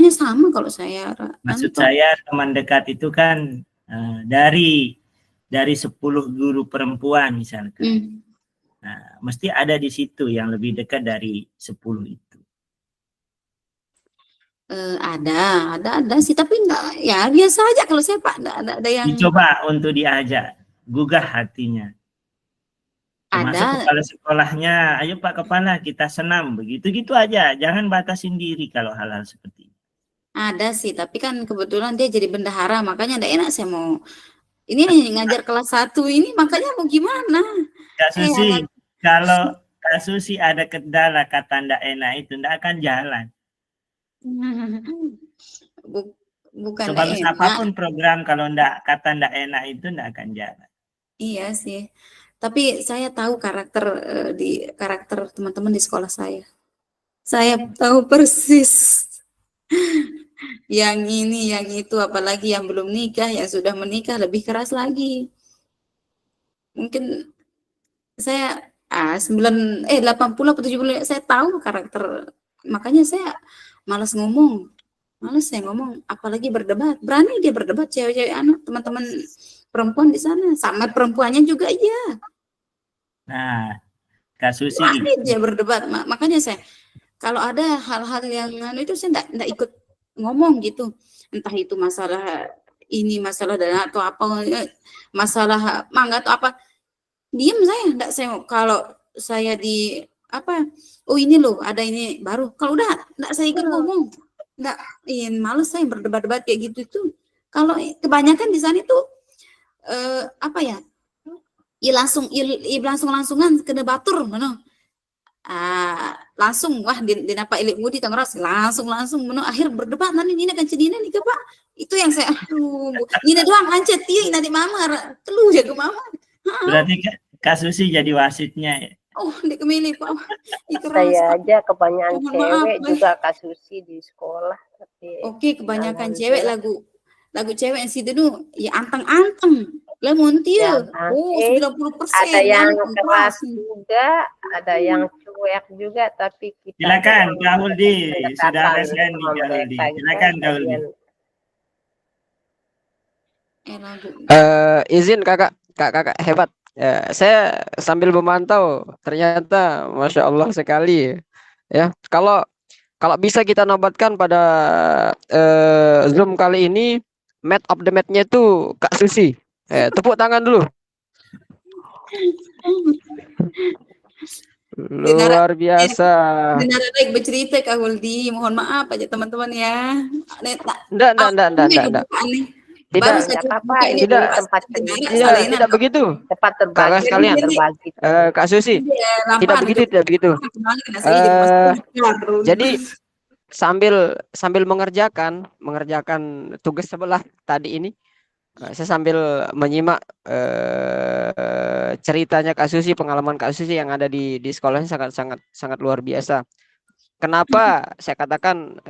Semuanya sama kalau saya. Maksud saya teman dekat itu kan dari 10 guru perempuan misalkan. Nah, mesti ada di situ yang lebih dekat dari 10 itu. Ada sih, tapi enggak, ya biasa aja kalau saya Pak, enggak ada yang. Dicoba untuk diajak, gugah hatinya. Termasuk kepala sekolahnya, ayo Pak Kepala kita senam, begitu-gitu aja. Jangan batasin diri kalau hal-hal seperti itu. Ada sih, tapi kan kebetulan dia jadi bendahara, makanya enggak enak saya mau. Ini ngajar kelas 1 ini, makanya mau gimana? Kak Susi, kalau Kak Susi ada kendala kata ndak enak itu ndak akan jalan. Bukan Sebagus enak. apapun program, kalau kata ndak enak itu ndak akan jalan. Iya sih. Tapi saya tahu karakter teman-teman di sekolah saya. Saya tahu persis yang ini, yang itu, apalagi yang belum nikah, yang sudah menikah lebih keras lagi. Mungkin saya 80 atau 70 saya tahu karakter. Makanya saya malas ngomong. Malas saya ngomong, apalagi berdebat. Berani dia berdebat, cewek-cewek teman-teman perempuan di sana, sama perempuannya juga iya. Nah, Kak Susi berani dia berdebat. Makanya saya kalau ada hal-hal yang itu saya enggak ikut ngomong gitu. Entah itu masalah ini, masalah dana atau apa, masalah mangga atau apa. Diam saya, enggak saya kalau saya di apa, oh ini loh ada ini baru. Kalau udah enggak saya ikut ngomong. Enggak, males saya berdebat-debat kayak gitu itu. Kalau kebanyakan di sana itu apa ya? Langsung-langsungan kena batur mana. Langsung wah di napa ilik mudi tangras langsung menu akhir berdebat nanti ini kan cedina nih ke Pak. Itu yang saya ini doang ancet dia nanti mama telu ya ke mama. Berarti Kak Susi jadi wasitnya ya? Oh, dia kemilih Pak. Saya aja kebanyakan cewek juga Kak Susi di sekolah. Oke, kebanyakan cewek lagu cewek yang situ ya anteng-anteng. Lemon dia. Oh, 90%. Ada yang keras juga, ada yang cuek juga, tapi kita silakan Kak Huldi, sudah resen nih Kak Huldi. Silakan Kak Huldi. Izin kakak hebat. Saya sambil memantau, ternyata masya Allah sekali ya. Kalau bisa kita nobatkan pada Zoom kali ini, Mate of the Mate-nya itu Kak Susi. Tepuk tangan dulu. Luar biasa. Benar baik bercerita Kak Huldi, mohon maaf aja teman-teman ya. Enggak. Tidak begitu. Cepat terbagi sekalian. Kak Susi. Tidak begitu. Jadi sambil mengerjakan tugas sebelah tadi ini, saya sambil menyimak ceritanya Kak Susi, pengalaman Kak Susi yang ada di sekolahnya sangat luar biasa. Kenapa saya katakan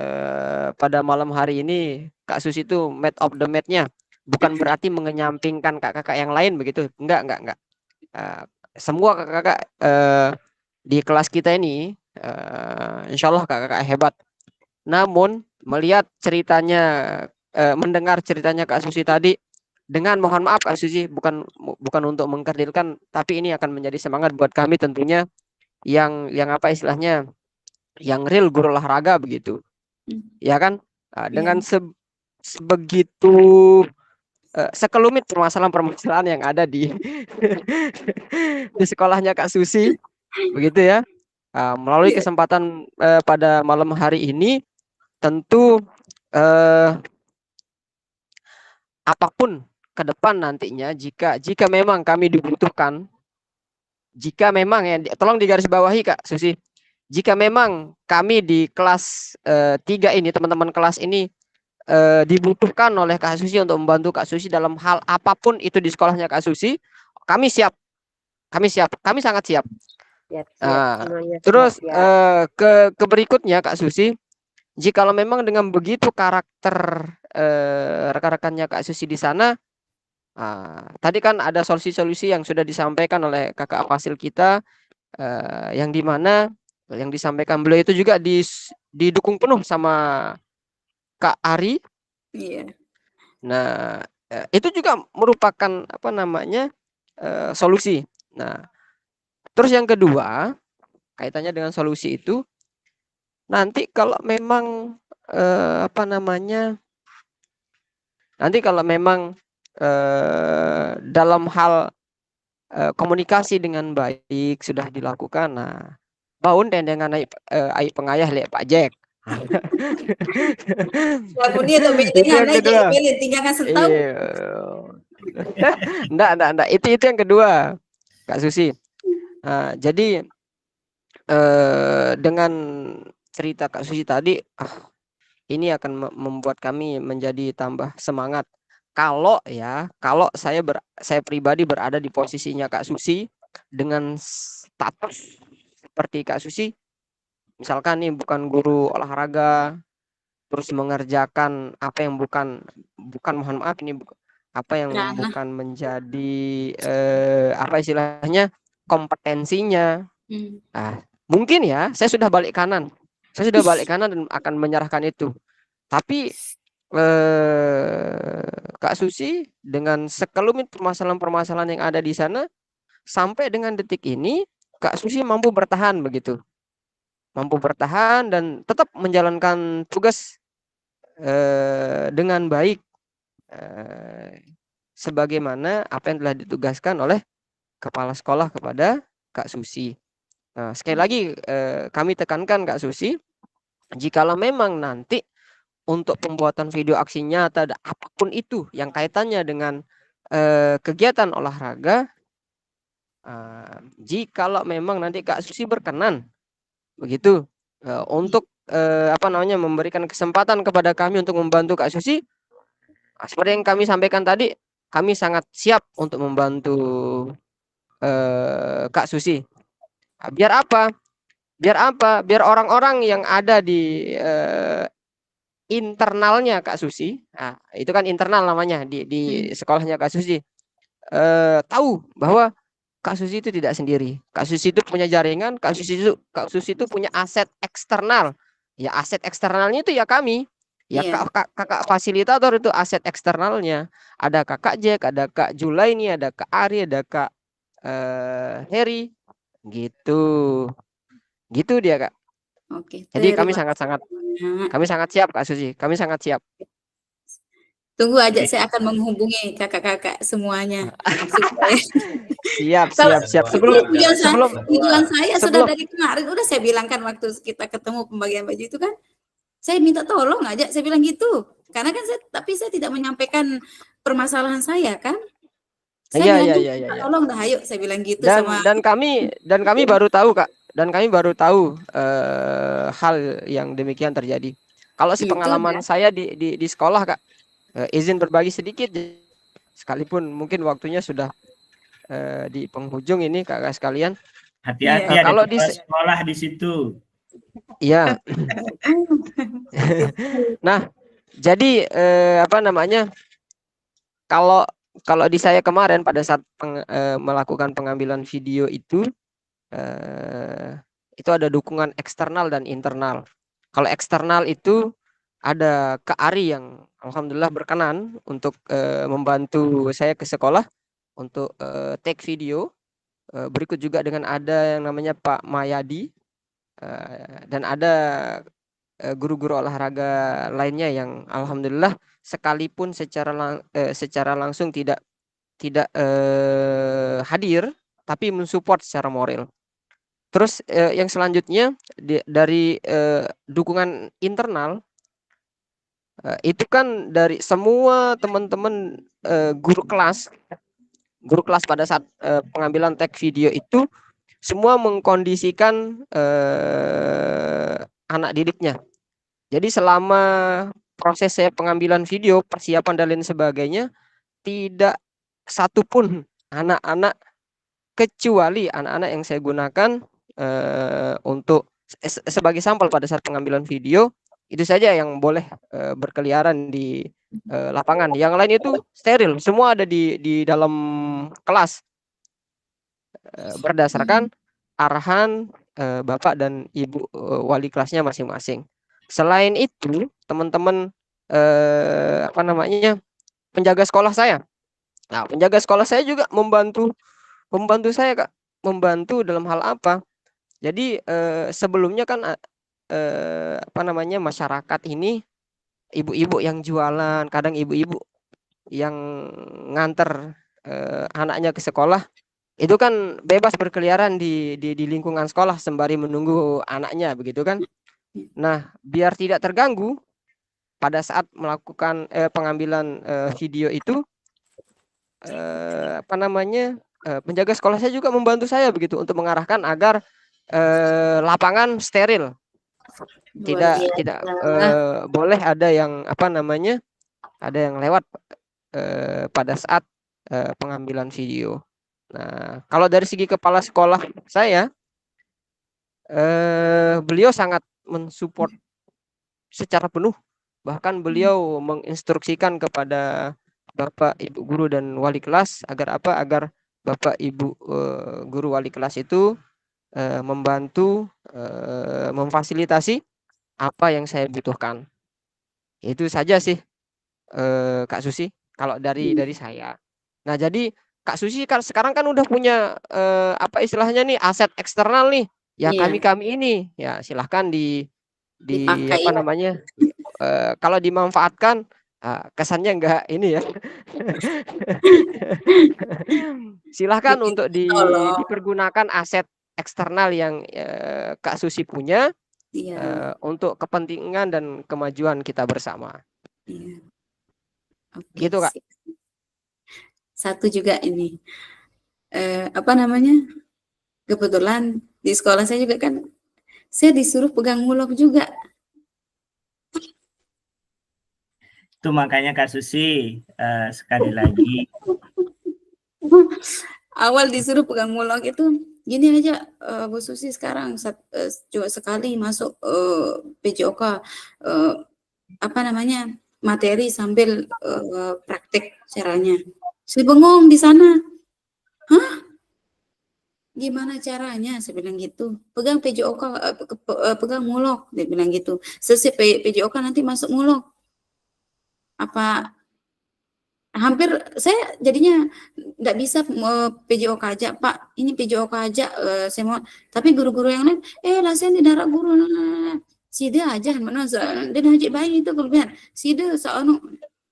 pada malam hari ini Kak Susi itu mate of the mate-nya, bukan berarti mengenyampingkan kakak-kakak yang lain begitu. Enggak. Semua kakak-kakak di kelas kita ini insya Allah kakak-kakak hebat. Namun melihat ceritanya, mendengar ceritanya Kak Susi tadi, dengan mohon maaf Kak Susi, bukan untuk mengkerdilkan, tapi ini akan menjadi semangat buat kami tentunya yang apa istilahnya, yang real guru olahraga begitu. Ya kan? Dengan sebegitu sekelumit permasalahan yang ada di di sekolahnya Kak Susi begitu ya. Melalui kesempatan pada malam hari ini, tentu apapun ke depan nantinya, jika memang kami dibutuhkan, jika memang ya, tolong digarisbawahi Kak Susi, jika memang kami di kelas 3 ini, teman-teman kelas ini dibutuhkan oleh Kak Susi untuk membantu Kak Susi dalam hal apapun itu di sekolahnya Kak Susi, kami siap, kami sangat siap. Terus ke berikutnya Kak Susi, jikalau memang dengan begitu karakter rekan-rekannya Kak Susi di sana, tadi kan ada solusi-solusi yang sudah disampaikan oleh kakak Fasil kita, yang dimana yang disampaikan beliau itu juga didukung penuh sama Kak Ari. Iya. Nah, itu juga merupakan apa namanya solusi. Nah, terus yang kedua kaitannya dengan solusi itu, nanti kalau memang apa namanya, nanti kalau memang dalam hal komunikasi dengan baik sudah dilakukan, nah baun tendengan aib pengayah lihat Pak Jack. Ini atau Itu yang kedua. tinggalkan setahun. Iya. Enggak. Itu yang kedua, Kak Susi. Nah, jadi dengan cerita Kak Susi tadi, ini akan membuat kami menjadi tambah semangat. Kalau saya pribadi berada di posisinya Kak Susi dengan status seperti Kak Susi, misalkan nih bukan guru olahraga, terus mengerjakan apa yang bukan mohon maaf ini apa yang bukan menjadi apa istilahnya kompetensinya. Nah, mungkin ya saya sudah balik kanan dan akan menyerahkan itu. Tapi Kak Susi dengan sekelumit permasalahan-permasalahan yang ada di sana, sampai dengan detik ini Kak Susi mampu bertahan begitu. Mampu bertahan dan tetap menjalankan tugas dengan baik sebagaimana apa yang telah ditugaskan oleh kepala sekolah kepada Kak Susi. Nah, sekali lagi kami tekankan Kak Susi, jikalau memang nanti untuk pembuatan video aksi nyata apapun itu yang kaitannya dengan kegiatan olahraga, jikalau memang nanti Kak Susi berkenan begitu untuk apa namanya memberikan kesempatan kepada kami untuk membantu Kak Susi, seperti yang kami sampaikan tadi, kami sangat siap untuk membantu Kak Susi. Biar apa? Biar orang-orang yang ada di internalnya Kak Susi, nah, itu kan internal namanya di sekolahnya Kak Susi, tahu bahwa Kak Susi itu tidak sendiri. Kak Susi itu punya jaringan, Kak Susi itu punya aset eksternal. Ya aset eksternalnya itu ya kami. Ya kakak fasilitator itu aset eksternalnya. Ada Kakak Jack, ada Kak Julaini, ada Kak Ari, ada Kak Heri. Gitu dia Kak. Oke. Jadi kami sangat siap Kak Susi. Kami sangat siap. Tunggu aja, saya akan menghubungi kakak-kakak semuanya. Siap. Tujuan saya sudah dari kemarin, udah saya bilangkan waktu kita ketemu pembagian baju itu kan, saya minta tolong aja, saya bilang gitu. Karena kan tapi saya tidak menyampaikan permasalahan saya kan. Iya. Tolong dah, ayo, saya bilang gitu dan kami baru tahu Kak. Dan kami baru tahu hal yang demikian terjadi. Kalau sepengalaman saya di sekolah Kak, izin berbagi sedikit, sekalipun mungkin waktunya sudah di penghujung ini kakak sekalian. Hati-hati kalau di sekolah di situ. Iya. Nah, jadi apa namanya? Kalau di saya kemarin pada saat melakukan pengambilan video itu ada dukungan eksternal dan internal. Kalau eksternal itu ada Kak Ari yang alhamdulillah berkenan untuk membantu saya ke sekolah untuk take video. Berikut juga dengan ada yang namanya Pak Mayadi dan ada guru-guru olahraga lainnya yang alhamdulillah sekalipun secara langsung tidak hadir, tapi mensupport secara moral. Terus yang selanjutnya dari dukungan internal itu kan dari semua teman-teman guru kelas pada saat pengambilan tag video itu semua mengkondisikan anak didiknya. Jadi selama proses saya pengambilan video, persiapan dan lain sebagainya, tidak satupun anak-anak kecuali anak-anak yang saya gunakan untuk sebagai sampel pada saat pengambilan video, itu saja yang boleh berkeliaran di lapangan. Yang lain itu steril, semua ada di dalam kelas berdasarkan arahan Bapak dan Ibu wali kelasnya masing-masing. Selain itu, teman-teman apa namanya, penjaga sekolah saya. Nah, penjaga sekolah saya juga membantu saya, Kak. Membantu dalam hal apa? Jadi sebelumnya kan apa namanya, masyarakat ini ibu-ibu yang jualan, kadang ibu-ibu yang nganter anaknya ke sekolah itu kan bebas berkeliaran di lingkungan sekolah sembari menunggu anaknya, begitu kan? Nah, biar tidak terganggu pada saat melakukan pengambilan video itu, apa namanya, penjaga sekolah saya juga membantu saya begitu untuk mengarahkan agar lapangan steril, Luar tidak biasa. boleh ada yang apa namanya, ada yang lewat pada saat pengambilan video. Nah, kalau dari segi kepala sekolah saya, beliau sangat mensupport secara penuh, bahkan beliau menginstruksikan kepada Bapak Ibu guru dan wali kelas agar apa? Agar Bapak Ibu guru wali kelas itu membantu memfasilitasi apa yang saya butuhkan. Itu saja sih Kak Susi kalau dari saya. Nah, jadi Kak Susi kan sekarang kan udah punya apa istilahnya nih, aset eksternal nih. Ya Iya, kami ini ya silahkan di dipakai apa ya. namanya, kalau dimanfaatkan kesannya enggak ini ya. Silahkan untuk Tolong. dipergunakan aset eksternal yang Kak Susi punya Iya, untuk kepentingan dan kemajuan kita bersama. iya. Oke, Gitu Kak. sip. Satu juga ini, apa namanya? Kebetulan di sekolah saya juga kan, saya disuruh pegang mulok juga. Itu makanya Kak Susi sekali lagi Awal disuruh pegang mulok itu gini aja, Bu Susi sekarang coba sekali masuk PJOK, apa namanya, materi sambil praktek caranya. Saya bengong di sana. Hah? Gimana caranya? Saya bilang gitu. Pegang PJOK, pegang mulok. Dia bilang gitu. Selesai PJOK nanti masuk mulok. Apa hampir saya jadinya nggak bisa PJOK aja, Pak. Ini PJOK aja, saya mau. Tapi guru-guru yang lain, lasian di darat guru, sida aja, mana dia haji bayi itu kelebihan. Sida seonu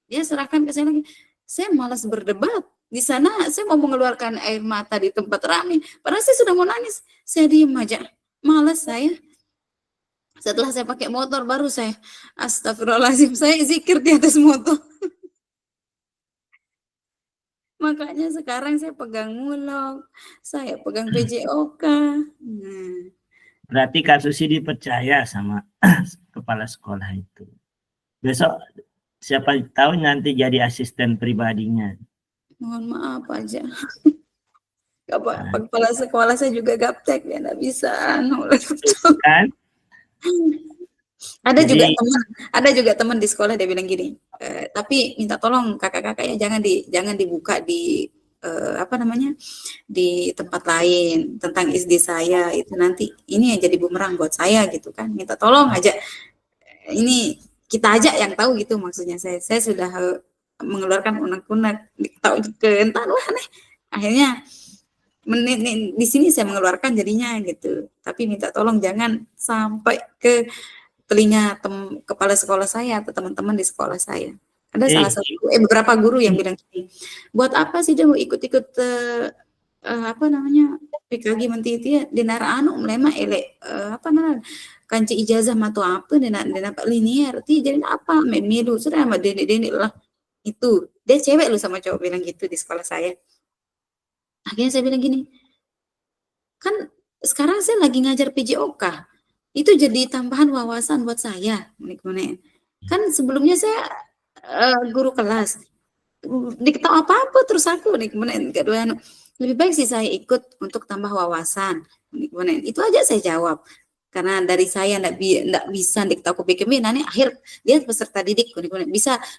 dia serahkan ke saya lagi. Saya malas berdebat. Di sana saya mau mengeluarkan air mata di tempat ramai. Padahal saya sudah mau nangis. Saya diem aja. Malas saya. Setelah saya pakai motor baru saya, astagfirullahaladzim, saya zikir di atas motor. Makanya sekarang saya pegang mulok, saya pegang PJOK. Nah, berarti Kak Susi dipercaya sama kepala sekolah itu. Besok siapa tahu nanti jadi asisten pribadinya. mohon maaf aja. Kepala sekolah saya juga gaptek, ya nggak bisa. Kan? Ada Jadi, juga teman di sekolah dia bilang gini, tapi minta tolong kakak-kakaknya jangan dibuka di apa namanya, di tempat lain tentang SD saya itu, nanti ini yang jadi bumerang buat saya gitu kan, minta tolong aja, ini kita aja yang tahu gitu maksudnya. Saya sudah mengeluarkan unek-unek tahu ke entar wah nih, akhirnya di sini saya mengeluarkan jadinya gitu, tapi minta tolong jangan sampai ke telinga kepala sekolah saya atau teman-teman di sekolah saya. Ada salah satu beberapa guru yang bilang gini, buat apa sih dia mau ikut-ikut apa namanya, PKG mentiti ya denara anu melema elek apa namanya kanci ijazah atau apa dena pak linier ti jadi apa memilu sudah sama denek lah itu, dia cewek lu sama cowok bilang gitu di sekolah saya. Akhirnya saya bilang gini, kan sekarang saya lagi ngajar PJOK, itu jadi tambahan wawasan buat saya. Kan sebelumnya saya guru kelas, diketahui apa-apa terus aku kedua lebih baik sih saya ikut untuk tambah wawasan. Itu aja saya jawab. Karena dari saya enggak bisa diketahui pikirnya, nanti akhir dia peserta didik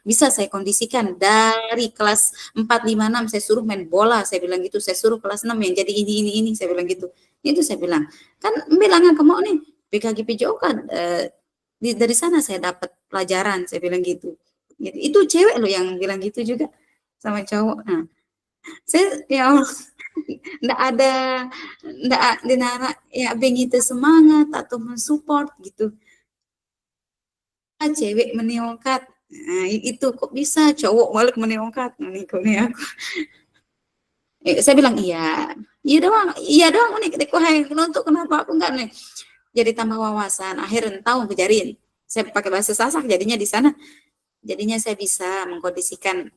bisa saya kondisikan dari kelas 4, 5, 6 saya suruh main bola, saya bilang gitu, saya suruh kelas 6 yang jadi ini saya bilang gitu. Itu saya bilang. Kan bilangan kamu nih PKG PJOK kan dari sana saya dapat pelajaran, saya bilang gitu. Jadi, itu cewek loh yang bilang gitu juga sama cowok. Nah, saya ya Allah, ndak dinara ya begitu semangat atau mensupport gitu. Cewek meniongkat. Nah, itu kok bisa cowok balik meniongkat. Nah, nih aku. Saya bilang iya doang nih kok untuk kenapa aku enggak nih. Jadi tambah wawasan, akhirnya tahu kejarin. Saya pakai bahasa Sasak jadinya di sana. Jadinya saya bisa mengkondisikan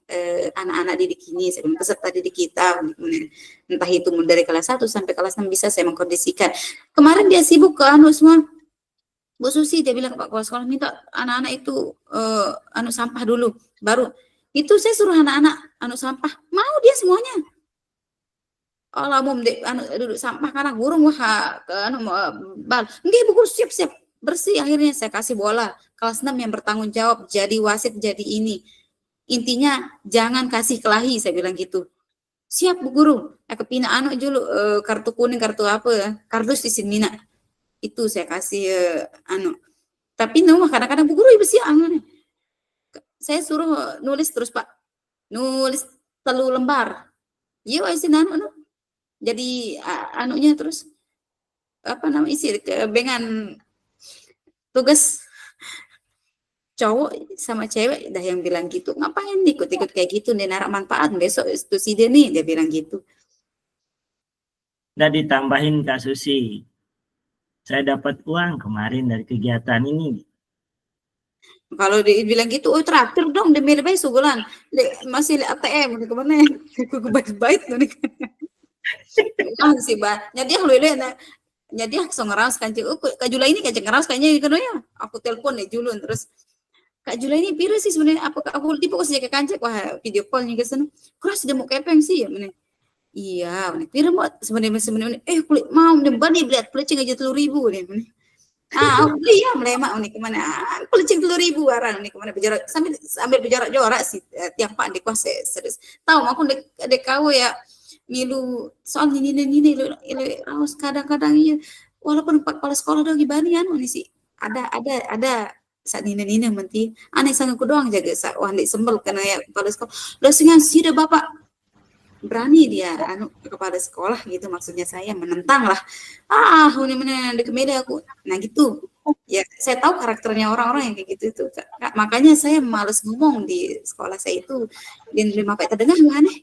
anak-anak didik ini, peserta didik kita, entah itu dari kelas 1 sampai kelas 6 bisa saya mengkondisikan. Kemarin dia sibuk ke semua. Bu Susi dia bilang Pak Kepala Sekolah minta anak-anak itu sampah dulu, baru itu saya suruh anak-anak sampah, mau dia semuanya. Allah mau duduk sampah karena burung wah bal. Enggak Bu siap-siap bersih, akhirnya saya kasih bola kelas 6 yang bertanggung jawab jadi wasit jadi ini. Intinya jangan kasih kelahi, saya bilang gitu. Siap Bu Guru. Kepina dulu kartu kuning, kartu apa? Kardus di sini nak. Itu saya kasih Tapi kadang-kadang Bu Guru ibu sih saya suruh nulis terus Pak. Nulis 3 lembar. Iya isi jadi anunya terus apa namanya isi dengan tugas cowok sama cewek dah yang bilang gitu, ngapain ikut-ikut kayak gitu nih, narak manfaat besok institusi dia nih, dia bilang gitu. Dan ditambahin Kak Susi, saya dapat uang kemarin dari kegiatan ini. Kalau dibilang gitu, oh traktir dong demi lebih sebulan, masih ATM kemana aku baik-baik nih. Sih bah, jadi jadi aku ngeras kancing, Kak Jula ini kancing ngeras kayaknya gitu ya, aku telepon deh Julun terus. Kak Jula ini pira sih sebenarnya, apa aku tipe kok sejak kancek wah video call nya ke sana keras dia mau kepeng sih ya mana iya mana pira mau sebenarnya kulit mau bani lihat pelecing aja 3.000 nih mana aku beli ya melemak nih kemana pelecing 3.000 orang nih kemana berjarak sambil berjarak sih tiap pak di kuasa serius tahu aku dek kau ya milu soal ini harus kadang-kadang iya walaupun kepala sekolah doang gimana nih sih ada saat nina menti aneh sangat ku doang jaga saat wandi sembel kena ya kepala sekolah udah sengaja sih dah bapak berani dia kepala sekolah gitu maksudnya saya menentang lah ini mana di media aku nah gitu ya saya tahu karakternya orang-orang yang kayak gitu itu makanya saya malas ngomong di sekolah saya itu dan lima pak terdengar aneh.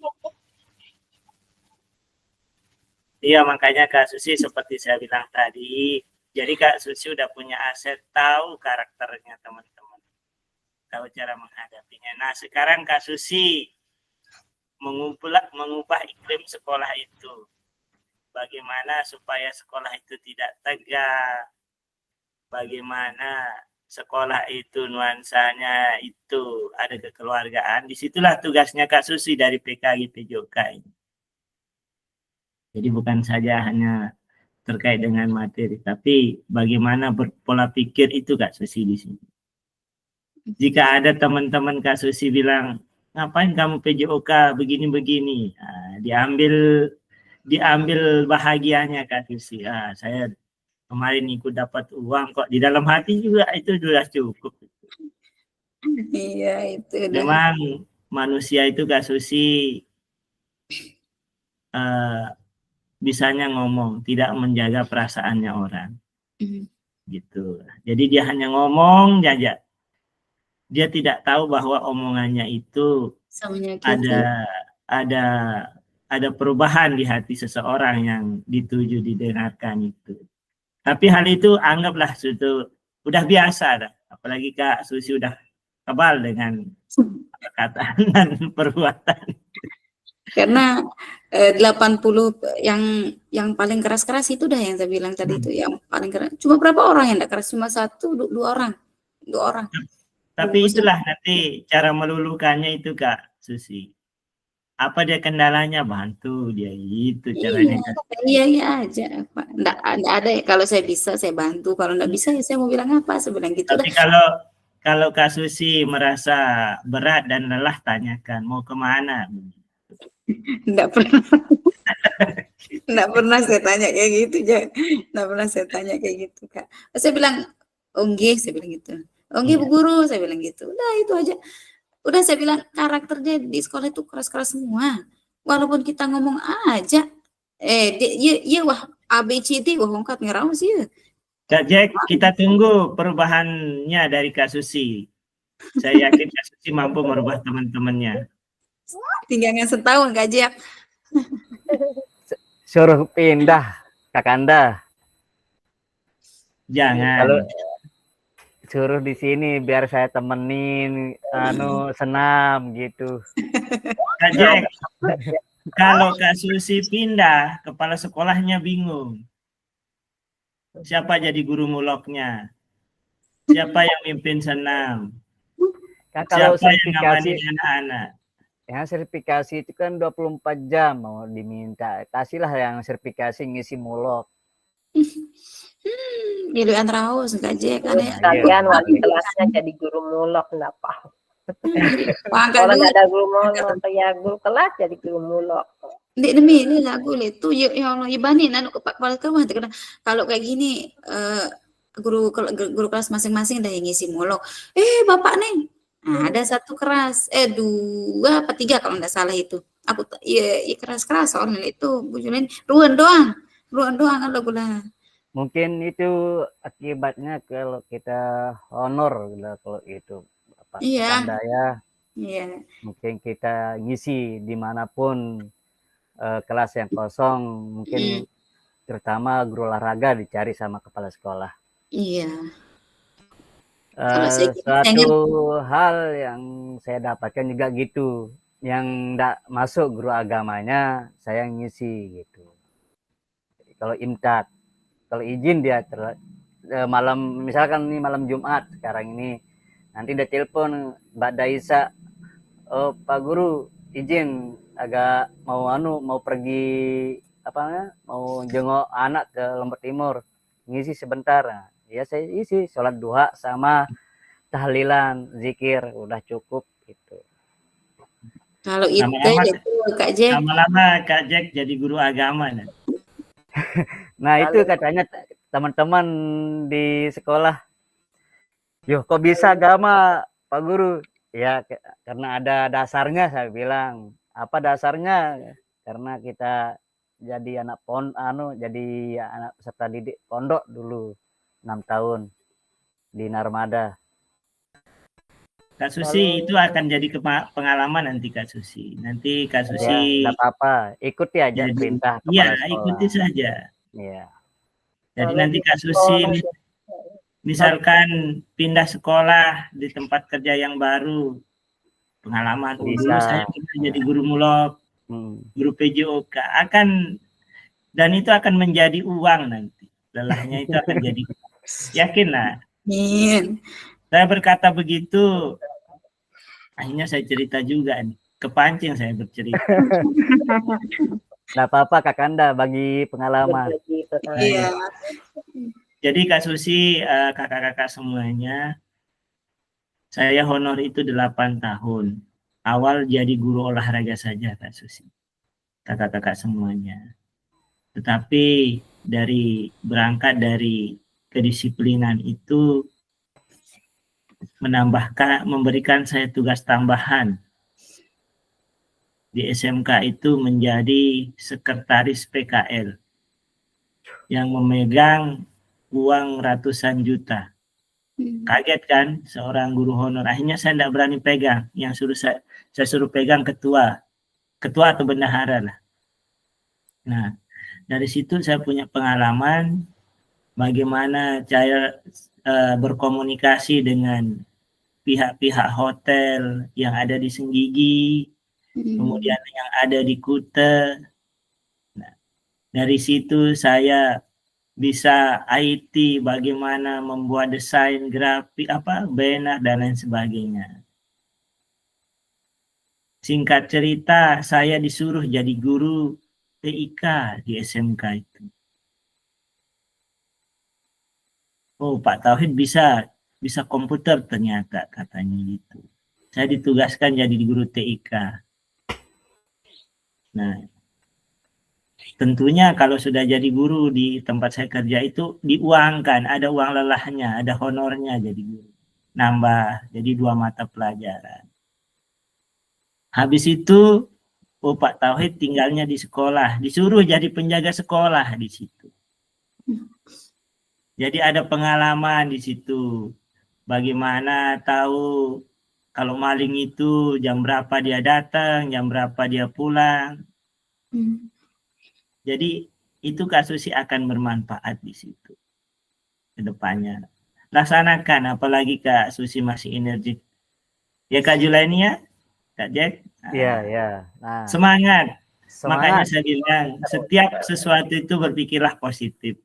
Iya makanya Kak Susi seperti saya bilang tadi. Jadi Kak Susi udah punya aset, tahu karakternya teman-teman, tahu cara menghadapinya. Nah sekarang Kak Susi mengubah iklim sekolah itu. Bagaimana supaya sekolah itu tidak tegak, bagaimana sekolah itu nuansanya itu ada kekeluargaan. Disitulah tugasnya Kak Susi dari PKG PJOK ini. Jadi bukan saja hanya terkait dengan materi, tapi bagaimana berpola pikir itu Kak Susi di sini. Jika ada teman-teman Kak Susi bilang, ngapain kamu PJOK begini-begini, diambil bahagianya Kak Susi. Saya kemarin ikut dapat uang kok, di dalam hati juga itu sudah cukup. Iya itu. Memang manusia itu Kak Susi bisanya ngomong, tidak menjaga perasaannya orang. Gitu. Jadi dia hanya ngomong saja. Dia tidak tahu bahwa omongannya itu ada perubahan di hati seseorang yang dituju didengarkan itu. Tapi hal itu anggaplah suatu udah biasa dah. Apalagi Kak Susi udah kebal dengan perkataan dan perbuatan. Karena 80 yang paling keras-keras itu dah yang saya bilang tadi itu yang paling keras. Cuma berapa orang yang tidak keras? Cuma 1, 2 orang. 2 orang. Tapi itulah nanti cara meluluhkannya itu Kak Susi. Apa dia kendalanya, bantu dia gitu caranya. Iya aja Pak. Nggak ada ya. Kalau saya bisa saya bantu. Kalau nggak bisa ya saya mau bilang apa? Saya bilang gitu. Tapi kalau Kak Susi merasa berat dan lelah, tanyakan mau kemana. Enggak pernah. Enggak pernah saya tanya kayak gitu, Enggak pernah saya tanya kayak gitu, Kak. Saya bilang, "Oh, nggih," saya bilang gitu. Oke Bu Guru, saya bilang gitu. Udah itu aja. Udah saya bilang karakternya di sekolah itu keras-keras semua. Walaupun kita ngomong aja, wah ABCD wah ngangkat ngeraus sih. Kak Jack, kita tunggu perubahannya dari Kak Susi. Saya yakin Kak Susi mampu merubah teman-temannya. Tinggalnya setahun Kak Jack. Suruh pindah Kakanda. Jangan. Kalau suruh di sini biar saya temenin senam gitu. Kak Jack, kalau Kak Susi pindah, kepala sekolahnya bingung. Siapa jadi guru muloknya? Siapa yang mimpin senam? Kan kalau Siapa yang sertifikasi ngamanin anak-anak? ya sertifikasi itu kan 24 jam mau diminta. Kasihlah yang sertifikasi ngisi mulok. Pilihan raus Kak Jack. Kalian wali kelasnya jadi guru mulok enggak apa. Kalau nggak ada guru mulok, ya guru kelas jadi guru mulok. Demi ini lagu itu ya Allah ibani nanu kepala kelas kalau kayak gini guru kelas masing-masing dah yang ngisi mulok. Bapak nih ada satu keras 2 apa 3 kalau nggak salah itu. Aku ya keras-keras soalnya itu bujulin ruan doang kan lagu lah. Mungkin itu akibatnya kalau kita honor kalau itu Pak Kakanda ya. Iya. Mungkin kita ngisi dimanapun kelas yang kosong, mungkin terutama guru olahraga dicari sama kepala sekolah. Iya. Suatu hal yang saya dapatkan juga gitu, yang enggak masuk guru agamanya saya ngisi gitu. Kalau imtad, kalau izin dia malam, misalkan nih malam Jumat sekarang ini, nanti dia telepon Mbak Daisa, oh Pak Guru izin agak mau pergi mau jenguk anak ke Lombok Timur, ngisi sebentar. Nah, ya saya isi sholat duha sama tahlilan, zikir, udah cukup gitu. Kalau itu Kak Jack. Lama-lama Kak Jack jadi guru agama. Nah itu katanya teman-teman di sekolah, "Yo kok bisa agama Pak Guru?" Ya karena ada dasarnya, saya bilang. Apa dasarnya? Karena kita jadi anak jadi anak peserta didik pondok dulu 6 tahun di Narmada. Kak Susi itu akan jadi pengalaman nanti Kak Susi. Nanti Kak Susi enggak apa-apa, ikuti aja perintah kepala sekolah. Iya, ikuti saja. Iya. Jadi nanti Kak Susi misalkan pindah sekolah di tempat kerja yang baru, pengalaman dulu saya pernah jadi guru mulok, guru PJOK dan itu akan menjadi uang nanti. Lelahnya itu akan jadi yakinlah. Saya berkata begitu, akhirnya saya cerita juga nih, kepancing saya bercerita. Nggak apa-apa Kakanda, bagi pengalaman. Iya. Jadi Kak Susi, kakak-kakak semuanya, saya honor itu 8 tahun. Awal jadi guru olahraga saja Kak Susi, kakak-kakak semuanya. Tetapi berangkat dari kedisiplinan itu memberikan saya tugas tambahan di SMK itu menjadi sekretaris PKL yang memegang uang ratusan juta. Kaget kan seorang guru honor. Akhirnya saya tidak berani pegang. Yang saya suruh pegang ketua atau bendahara lah. Nah, dari situ saya punya pengalaman bagaimana saya berkomunikasi dengan pihak-pihak hotel yang ada di Senggigi, kemudian yang ada di Kuta. Nah, dari situ saya bisa IT, bagaimana membuat desain grafik, banner dan lain sebagainya. Singkat cerita, saya disuruh jadi guru TIK di SMK itu. Oh, Pak Tauhid bisa komputer ternyata, katanya gitu. Saya ditugaskan jadi guru TIK. Nah, tentunya kalau sudah jadi guru di tempat saya kerja itu diuangkan, ada uang lelahnya, ada honornya jadi guru. nambah jadi 2 mata pelajaran. Habis itu Pak Tauhid tinggalnya di sekolah, disuruh jadi penjaga sekolah di situ. Jadi ada pengalaman di situ. Bagaimana tahu kalau maling itu jam berapa dia datang, jam berapa dia pulang. Jadi itu Kak Susi akan bermanfaat di situ ke depannya. Laksanakan, apalagi Kak Susi masih energik. Ya Kak Julainia, Kak Jack. Iya, iya. Nah, Semangat. Makanya semangat. saya bilang, setiap sesuatu itu berpikirlah positif.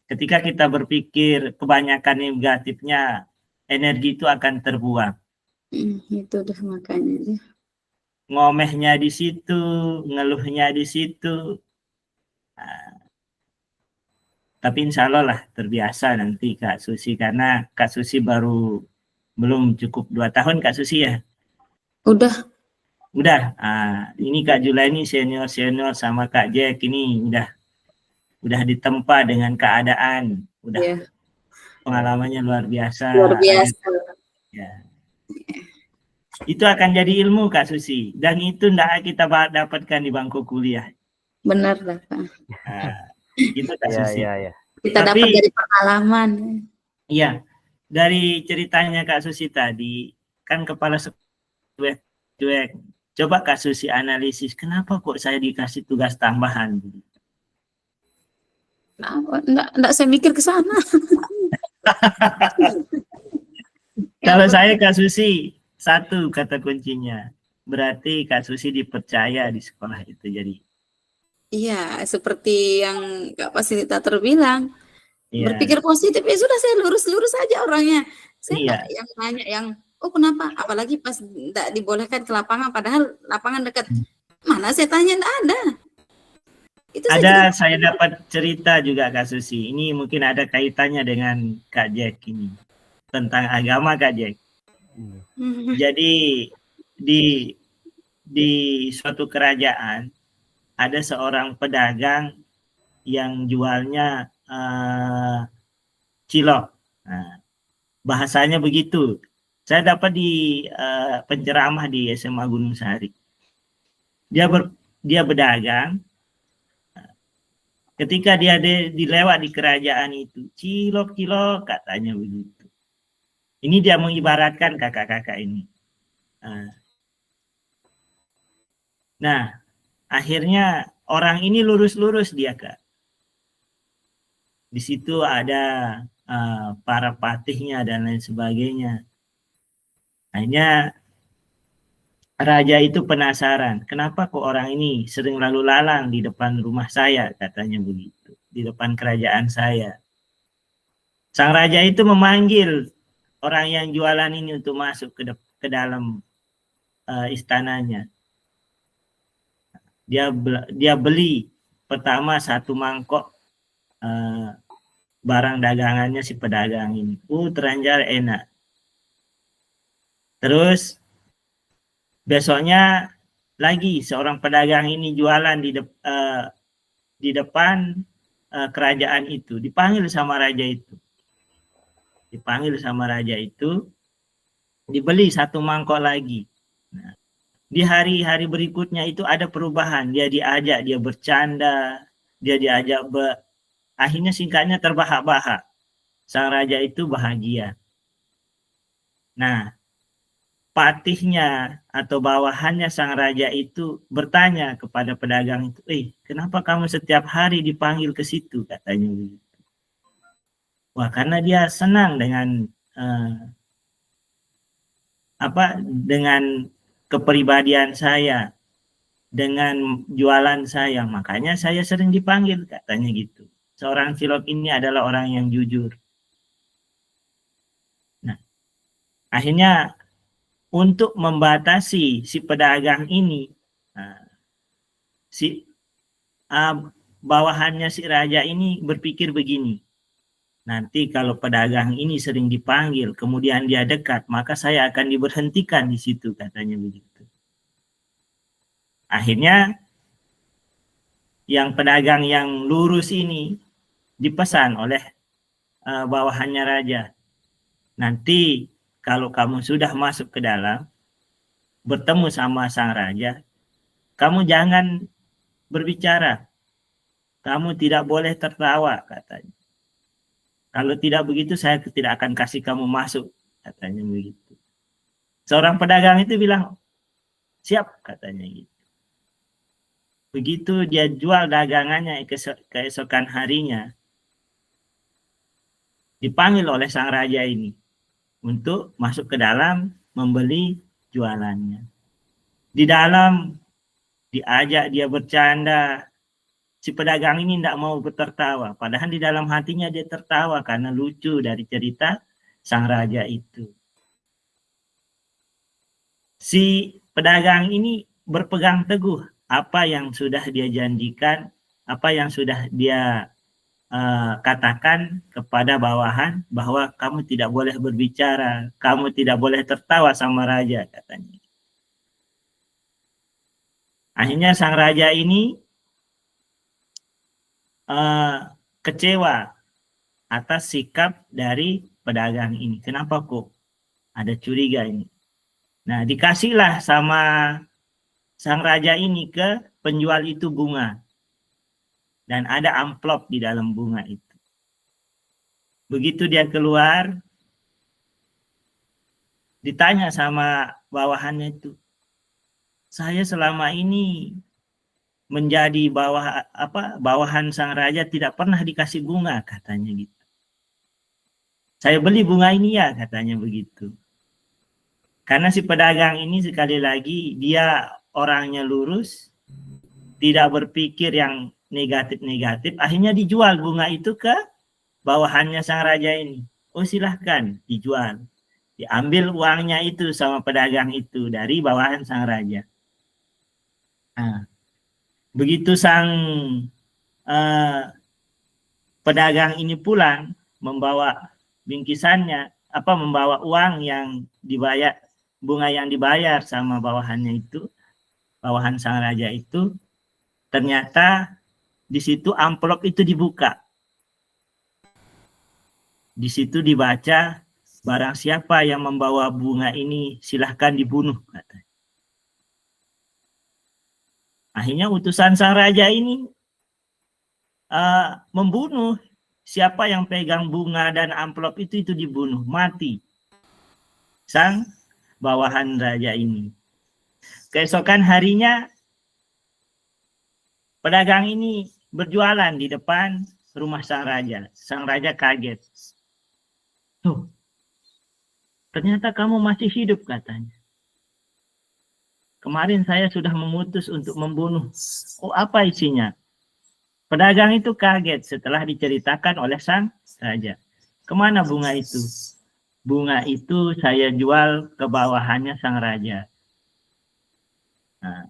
Ketika kita berpikir kebanyakan negatifnya, energi itu akan terbuang. Itu udah makanya. Ngomehnya di situ, ngeluhnya di situ. Nah, tapi insya Allah lah terbiasa nanti Kak Susi, karena Kak Susi baru belum cukup 2 tahun Kak Susi ya. Udah. Ini Kak Julaini senior sama Kak Jack ini udah ditempa dengan keadaan, udah pengalamannya luar biasa. Luar biasa. Ya. Itu akan jadi ilmu Kak Susi, dan itu tidak kita dapatkan di bangku kuliah. Benar lah Pak. Itu Kak Susi. Iya. Kita dapat dari pengalaman. Iya, dari ceritanya Kak Susi tadi, kan kepala sekolah cuek. Coba Kak Susi analisis, kenapa kok saya dikasih tugas tambahan? Enggak saya mikir ke sana. Kalau saya Kak Susi, satu kata kuncinya, berarti Kak Susi dipercaya di sekolah itu jadi. Iya, seperti yang Kak Fasilitator bilang, berpikir positif, ya sudah saya lurus-lurus saja orangnya. Saya enggak yang nanya yang, oh kenapa? Apalagi pas enggak dibolehkan ke lapangan, padahal lapangan dekat. Mana saya tanya, enggak ada. Itu saya dapat cerita juga Kak Susi. Ini mungkin ada kaitannya dengan Kak Jack ini. Tentang agama Kak Jack. Jadi di suatu kerajaan ada seorang pedagang yang jualnya cilok. Nah, bahasanya begitu. Saya dapat di penceramah di SMA Gunung Sari. Dia berdagang. Ketika dia dilewat di kerajaan itu, cilok katanya begitu. Ini dia mengibaratkan kakak-kakak ini. Nah, akhirnya orang ini lurus-lurus dia Kak. Di situ ada para patihnya dan lain sebagainya. Akhirnya raja itu penasaran, kenapa kok orang ini sering lalu lalang di depan rumah saya, katanya begitu, di depan kerajaan saya. Sang raja itu memanggil orang yang jualan ini untuk masuk ke dalam istananya. Dia beli pertama 1 mangkok barang dagangannya si pedagang ini. Terlanjur enak. Terus besoknya lagi seorang pedagang ini jualan di depan kerajaan itu. Dipanggil sama raja itu. Dibeli 1 mangkok lagi. Nah, di hari-hari berikutnya itu ada perubahan. Dia diajak, dia bercanda, dia diajak akhirnya singkatnya terbahak-bahak. Sang raja itu bahagia. Nah, patihnya atau bawahannya sang raja itu bertanya kepada pedagang itu, kenapa kamu setiap hari dipanggil ke situ, katanya begitu. Wah, karena dia senang dengan dengan kepribadian saya, dengan jualan saya, makanya saya sering dipanggil, katanya gitu. Seorang cilok ini adalah orang yang jujur. Nah, akhirnya untuk membatasi si pedagang ini, bawahannya si raja ini berpikir begini, nanti kalau pedagang ini sering dipanggil, kemudian dia dekat, maka saya akan diberhentikan di situ, katanya begitu. Akhirnya yang pedagang yang lurus ini dipesan oleh bawahannya raja, nanti kalau kamu sudah masuk ke dalam, bertemu sama sang raja, kamu jangan berbicara. Kamu tidak boleh tertawa, katanya. Kalau tidak begitu, saya tidak akan kasih kamu masuk, katanya begitu. Seorang pedagang itu bilang, siap, katanya gitu. Begitu dia jual dagangannya keesokan harinya, dipanggil oleh sang raja ini untuk masuk ke dalam membeli jualannya. Di dalam diajak dia bercanda. Si pedagang ini tidak mau tertawa. Padahal di dalam hatinya dia tertawa karena lucu dari cerita sang raja itu. Si pedagang ini berpegang teguh apa yang sudah dia janjikan, apa yang sudah dia katakan kepada bawahan, bahwa kamu tidak boleh berbicara, kamu tidak boleh tertawa sama raja, katanya. Akhirnya sang raja ini kecewa atas sikap dari pedagang ini. Kenapa kok ada curiga ini? Nah, dikasihlah sama sang raja ini ke penjual itu bunga. Dan ada amplop di dalam bunga itu. Begitu dia keluar, ditanya sama bawahannya itu, saya selama ini menjadi bawahan sang raja tidak pernah dikasih bunga, katanya gitu. Saya beli bunga ini ya, katanya begitu. Karena si pedagang ini sekali lagi dia orangnya lurus, tidak berpikir yang negatif-negatif, akhirnya dijual bunga itu ke bawahannya sang raja ini. Oh silahkan dijual. Diambil uangnya itu sama pedagang itu dari bawahan sang raja. Nah, begitu sang pedagang ini pulang membawa bingkisannya, membawa uang yang dibayar, bunga yang dibayar sama bawahannya itu, bawahan sang raja itu, ternyata di situ amplop itu dibuka. Di situ dibaca, barang siapa yang membawa bunga ini silahkan dibunuh, katanya. Akhirnya utusan sang raja ini membunuh siapa yang pegang bunga dan amplop itu dibunuh, mati sang bawahan raja ini. Keesokan harinya pedagang ini berjualan di depan rumah sang raja. Sang raja kaget. Tuh, ternyata kamu masih hidup, katanya. Kemarin saya sudah memutus untuk membunuh. Oh, apa isinya? Pedagang itu kaget setelah diceritakan oleh sang raja. Kemana bunga itu? Bunga itu saya jual ke bawahannya sang raja. Nah,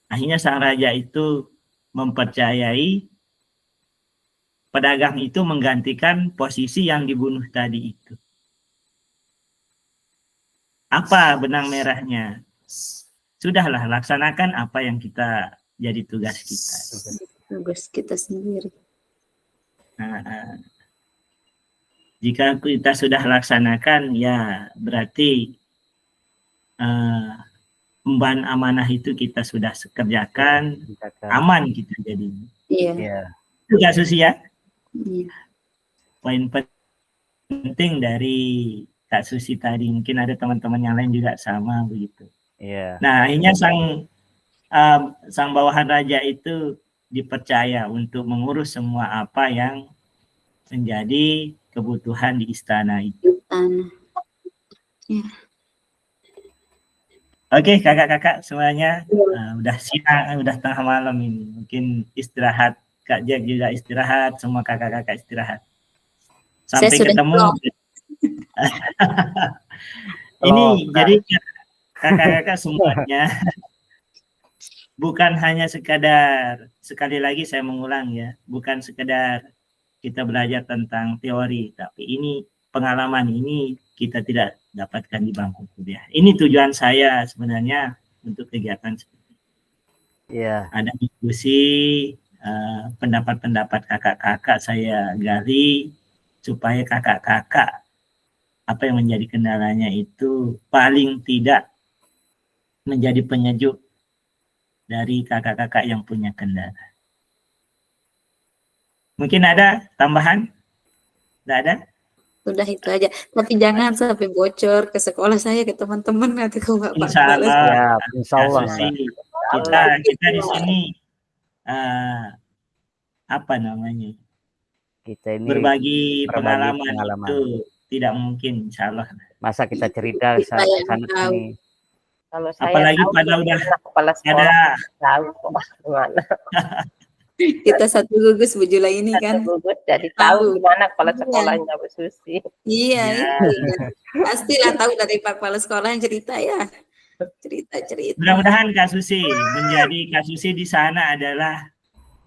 akhirnya sang raja itu mempercayai pedagang itu menggantikan posisi yang dibunuh tadi itu. Apa benang merahnya? Sudahlah, laksanakan apa yang kita jadi tugas kita. Tugas kita sendiri. Nah, jika kita sudah laksanakan, ya berarti emban amanah itu kita sudah kerjakan, aman kita jadi. Iya. Itu Kak Susi ya. Iya. Poin penting dari Kak Susi tadi, mungkin ada teman-teman yang lain juga sama begitu. Iya. Nah, akhirnya sang bawahan raja itu dipercaya untuk mengurus semua apa yang menjadi kebutuhan di istana itu. Ya. Oke, kakak-kakak semuanya udah siang, udah tengah malam ini. Mungkin istirahat, Kak Jack juga istirahat, semua kakak-kakak istirahat. Sampai ketemu. Ini jadi kakak-kakak semuanya bukan hanya sekadar, sekali lagi saya mengulang ya, bukan sekadar kita belajar tentang teori, tapi ini pengalaman ini kita tidak dapatkan di bangku kuliah. Ini tujuan saya sebenarnya untuk kegiatan seperti ini. Yeah. Ada diskusi, pendapat-pendapat kakak-kakak saya gali supaya kakak-kakak apa yang menjadi kendalanya itu paling tidak menjadi penyejuk dari kakak-kakak yang punya kendala. Mungkin ada tambahan? Tidak ada? Sudah itu aja. Tapi jangan sampai bocor ke sekolah saya, ke teman-teman, nanti kau nggak Insya balas. Allah, Ya, insya Allah. Susi, kita di sini apa namanya? Kita ini Berbagi berbagi pengalaman pengalaman. itu tidak mungkin, insya Allah. Masa kita cerita Kita yang sana tahu. sini. Kalau saya Apalagi tahu, pada udah kepala sekolah ada tahu kok gimana. Kita satu gugus Bu Jula ini kan. Satu gugus jadi Tahu. tahu gimana kepala Iya. sekolahnya Bu Susi. Iya, Ya. itu. Pastilah tahu dari Pak Kepala Sekolah yang cerita ya. Cerita-cerita. Mudah-mudahan Kak Susi menjadi Kak Susi di sana adalah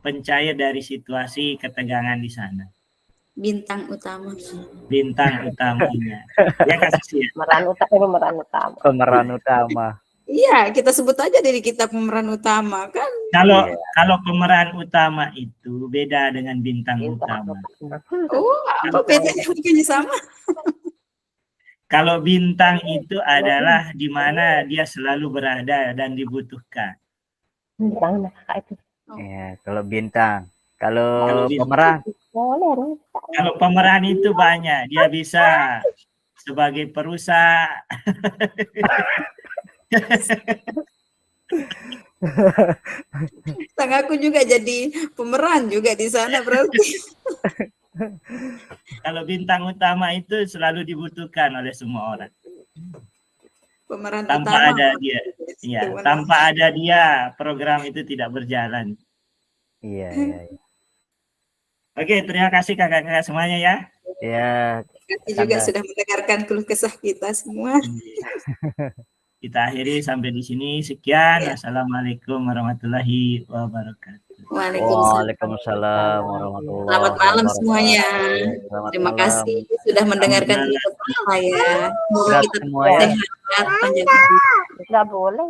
pencair dari situasi ketegangan di sana. Bintang utama. Bintang utamanya. Ya Kak Susi. Pemeran utama. Pemeran utama. Iya, kita sebut aja diri kita pemeran utama kan. Kalau pemeran utama itu beda dengan bintang utama. Oh, apa bedanya bukannya sama? Kalau bintang itu adalah di mana dia selalu berada dan dibutuhkan. Bintang kakak itu. Ya, kalau bintang. Kalau Kalau bintang. pemeran, Boleh. Kalau pemeran itu banyak, dia bisa sebagai perusak. Sang aku juga jadi pemeran juga di sana berarti. Kalau bintang utama itu selalu dibutuhkan oleh semua orang. Pemeran Tanpa utama. ada dia, ya, tanpa ada dia program itu tidak berjalan. iya. Oke, terima kasih kakak-kakak semuanya ya. Ya, Terima kasih juga sudah mendengarkan keluh kesah kita semua. Kita akhiri sampai di sini. Sekian. Ya. Assalamualaikum warahmatullahi wabarakatuh. Waalaikumsalam warahmatullahi Selamat malam semuanya. Selamat Terima malam. kasih sudah mendengarkan Selamat keluh kesah saya. Semoga Berat kita semua ya. sehat, panjang umur. Nggak boleh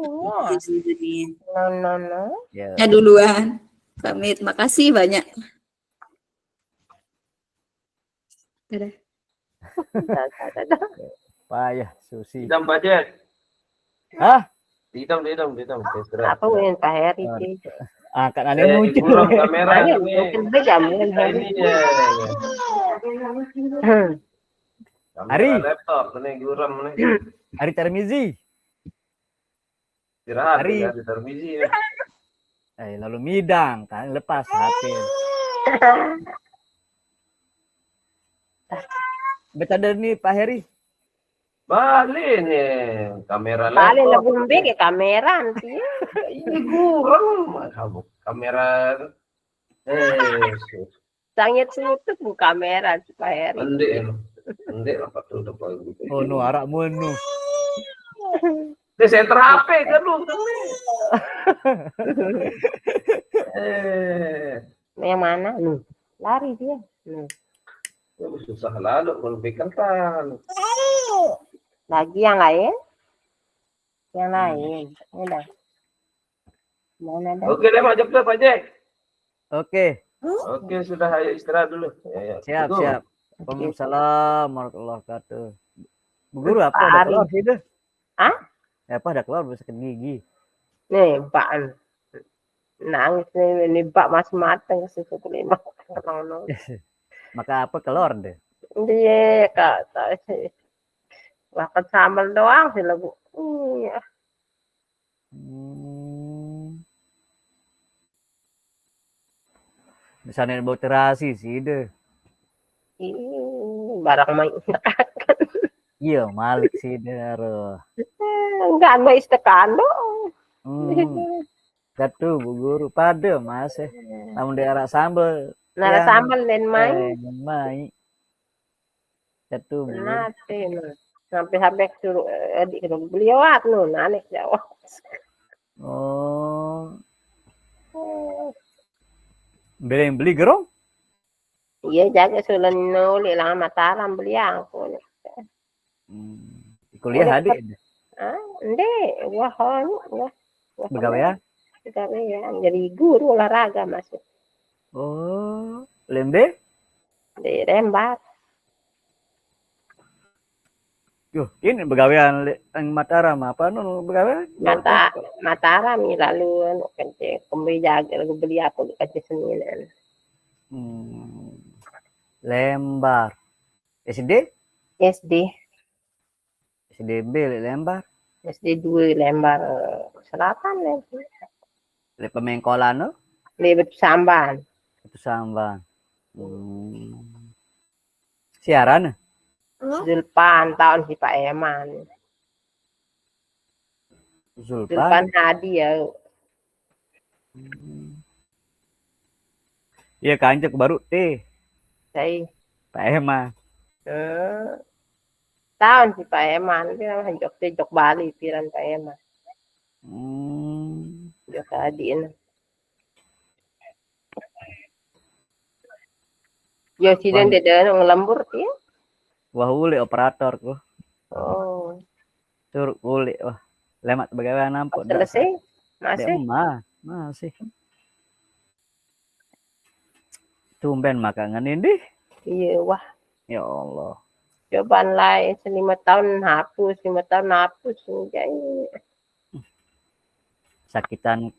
Ini. No. Ya. Ya duluan. Pamit. Makasih banyak. Dadah. Payah Susi. Hitam Pak Jack. Hah? Hitam. Apa yang Pak Heri sih? Kan ada yang muncul. Kurang kamera Banyak ini. mungkin beda mungkin Heri. Ini ya. Hari. Kamera laptop ini guram nih. Hari Tarmizi. Istirahat Hari. ya di Tarmizi ini. Lalu midang kan lepas HP. Bercanda nih Pak Heri. Balik nih kamera Balik laptop. lebih ke kamera nanti. Ini kurang kamu kamera. Sangit tutup bu kamera Pak Heri. Ande apa tuh depan gitu. Oh no arak mono. Ini center HP kan lu. Yang mana? Lari dia. Susah lalu menumpikan kan. Lagi yang lain? Yang lain. Udah. Mana dah? Oke deh Pak Jack. Oke. Oke sudah ayo istirahat dulu. Ya. Siap. Waalaikumsalam warahmatullahi wabarakatuh. Bu Guru apa Pak ada Ari. keluar sih itu? Hah? Apa ada keluar bisa gigi. Nih Pak. Nangis nih ini Pak masih mateng susu kelima. Maka apa keluar deh. Dia kata sih. Makan sambal doang sih lah Bu. Iya. Misalnya bau terasi sih deh. Barang main. Iya Malik sih deh. Enggak mau istekan dong. Gatuh Bu Guru pada mas namun daerah sambal. Nara sambal dan main. Main. Gatuh Bu Guru. Nanti sampai suruh adik beliau nu nanek jawab. Oh. Beli gerong? Iya jaga sulan nuli lang Mataram beli aku. Kuliah adik. Ende, wah. Begawe ya? Begawe ya, jadi guru olahraga masuk. Oh, lembe? Di Rembat. Yuh, ini begawean yang Mataram apa nu begawean? Mataram lalu anu kerja kembali jaga lalu beli apa kerja Senin. Lembar. SD? SD SDB Lembar. SD 2 Lembar Selatan ya. Le Pemengkolan no? Lebet Samban. Itu Samban. Siaran? Zulpan tahun si Pak Eman. Zulpan Hadi ya. Iya kanjek baru teh. Saya Pak Eman. tahun si Pak Eman itu namanya Jok Bali piran Pak Eman. Jok Hadi ini. Yo sidang dede ngelembur ya. Wah uli operator ku. Oh. Suruh uli wah. Lemat begawean nampok. Selesai? Masih? Masih. Tumben makangan ini. Iya, wah. Ya Allah. Cobaan lain 5 tahun hapus, 5 tahun hapus. Jadi. Sakitan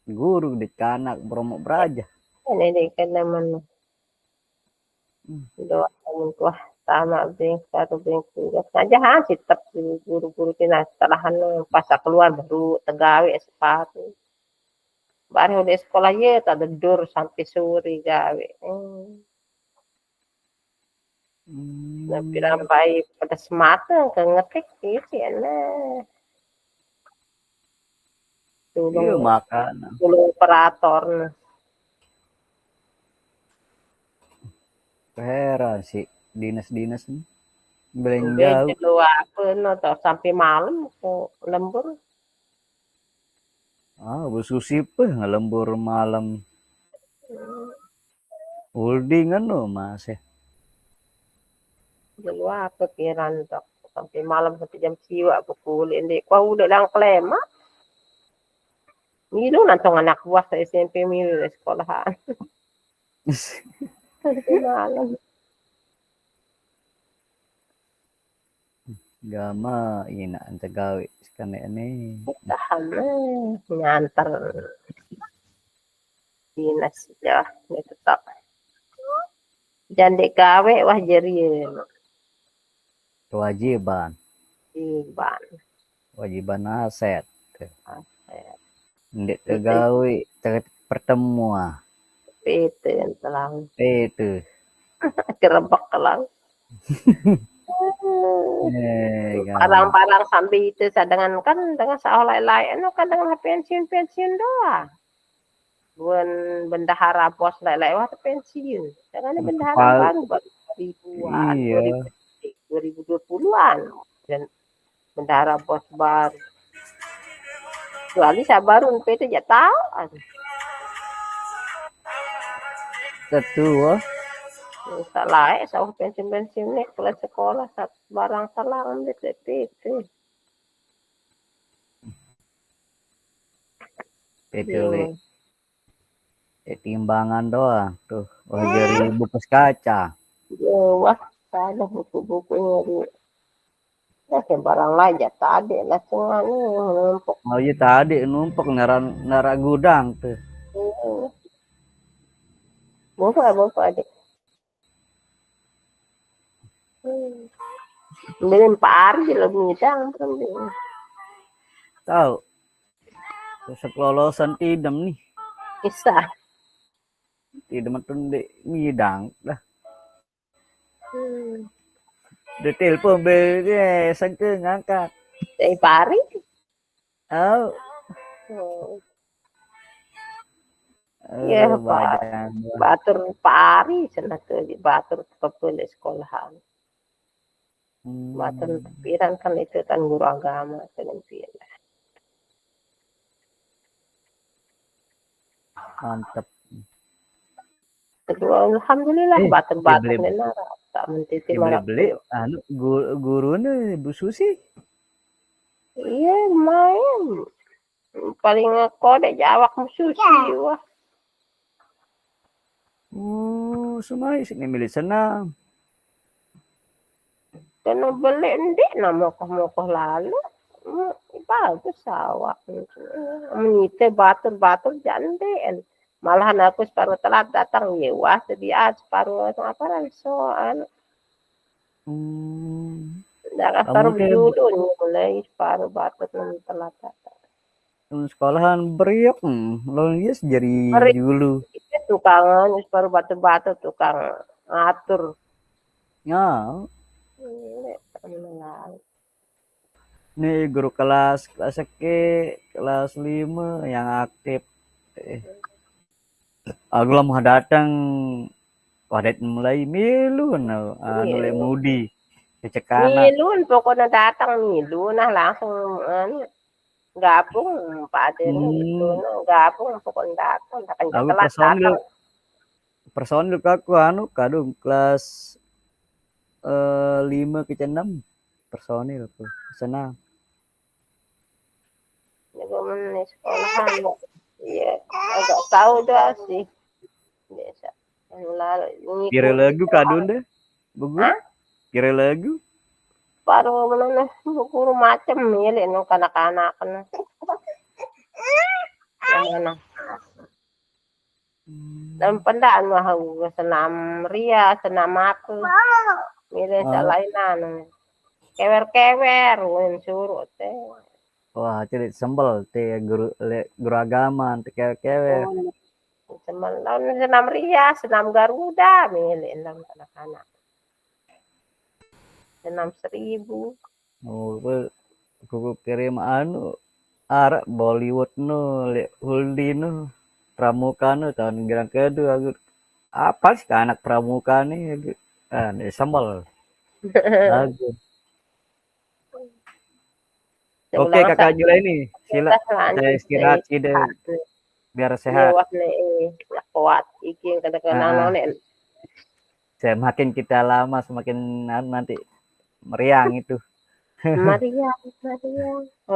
guru di kanak Bromo Braja. Ini kan namanya. Doa wah sama bing satu bing tiga saja hasil tetap guru-guru kita setelah pas keluar baru tegawe sepatu baru di sekolah ya tak dur sampai sore gawe tapi rampai pada semata ke ngetik sih nah Iya makan dulu operator heran sih dinas-dinas nih belanja jauh apa atau sampai malam ke lembur bususi peh ngelembur malam holdingan no mas ya jauh apa pikiran tak sampai malam sampai jam siwa pukul ini kau udah lang klema milu nantong anak buah saya SMP milu di sekolahan malam. Gama ina ante gawe sekane ini. Tahan nyantar dinas ya tetap. Jande gawe wah jeri Kewajiban. Wajiban Aset. Ndek tegawe pertemuan. Itu yang telang. Itu. Kerebak telang. Parang-parang sambil itu dengan kan dengan seolah lain kan dengan pensiun doang. Bukan bendahara bos lewat pensiun. Jangan bendahara baru ribuan, iya. 2020-an dan bendahara bos baru. Kecuali saya baru itu ya tahu. Tetua. Salah sawah pensiun nih kelas sekolah barang salah ambil itu. Itu timbangan doang tuh dari bungkus kaca. Wah, ada buku-bukunya di. Ya barang lain ya tadi lah semua numpuk. Oh iya tadi numpuk nara gudang tuh. Buku adik. Beli Pak Ardi lebih ngidang tahu sekelolosan tidem nih kisah tidem itu ngidang lah detail pun beli sangke ngangkat dari Pari ya batur Pari senang ke batur kepala sekolahan batur pikiran kan itu kan guru agama kan pikiran mantap kedua alhamdulillah batur nena tak mentiti marah beli anu guru nih Bu Susi iya main paling kode jawab Bu Susi wah semua sini milih senam Kena beli ndik nama mokoh lalu. Bagus awak. Menite batur-batur janden. Malahan aku separuh telat datang ya wah sedia separuh apa soal. Darah separuh dulu mulai separuh batur telat datang. Sekolahan beriak, lo yes jadi dulu. Itu tukangan separuh batu-batu tukang ngatur. Ya. Nih guru kelas kelas 5 yang aktif. Aku lama datang wadet mulai milun mulai mudi dicekana. Milun pokoknya datang milun langsung gabung Pak Aden gitu. Gabung pokoknya datang aku personil aku kadung kelas 5 ke 6 personil aku senang. Jagoan sekolahan iya agak tahu dah sih biasa kira lagu kadun deh buku kira lagu baru mana guru macam milih no kanak-kanak kan mana dan pendaan mah senam ria senam aku milih salainan kewer-kewer suruh teh. Wah, jadi sembel teh guru agama teh kewer. Sembel lawan senam ria, senam Garuda milih enam anak-anak. Senam 1000. Oh, aku kirim arek Bollywood Huldi pramuka tahun gerang kedua aku apa sih anak pramuka nih sembel. Lagu. Oke kakak Jula ini sila saya istirahat ide biar sehat. Kuat iki kadang-kadang Semakin kita lama semakin nanti meriang itu. Meriang.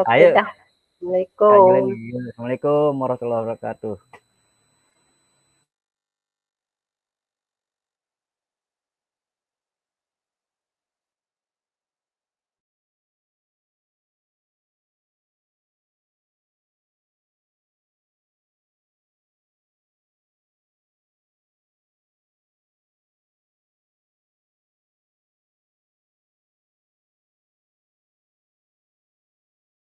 Ayo. Assalamualaikum. Assalamualaikum warahmatullahi wabarakatuh.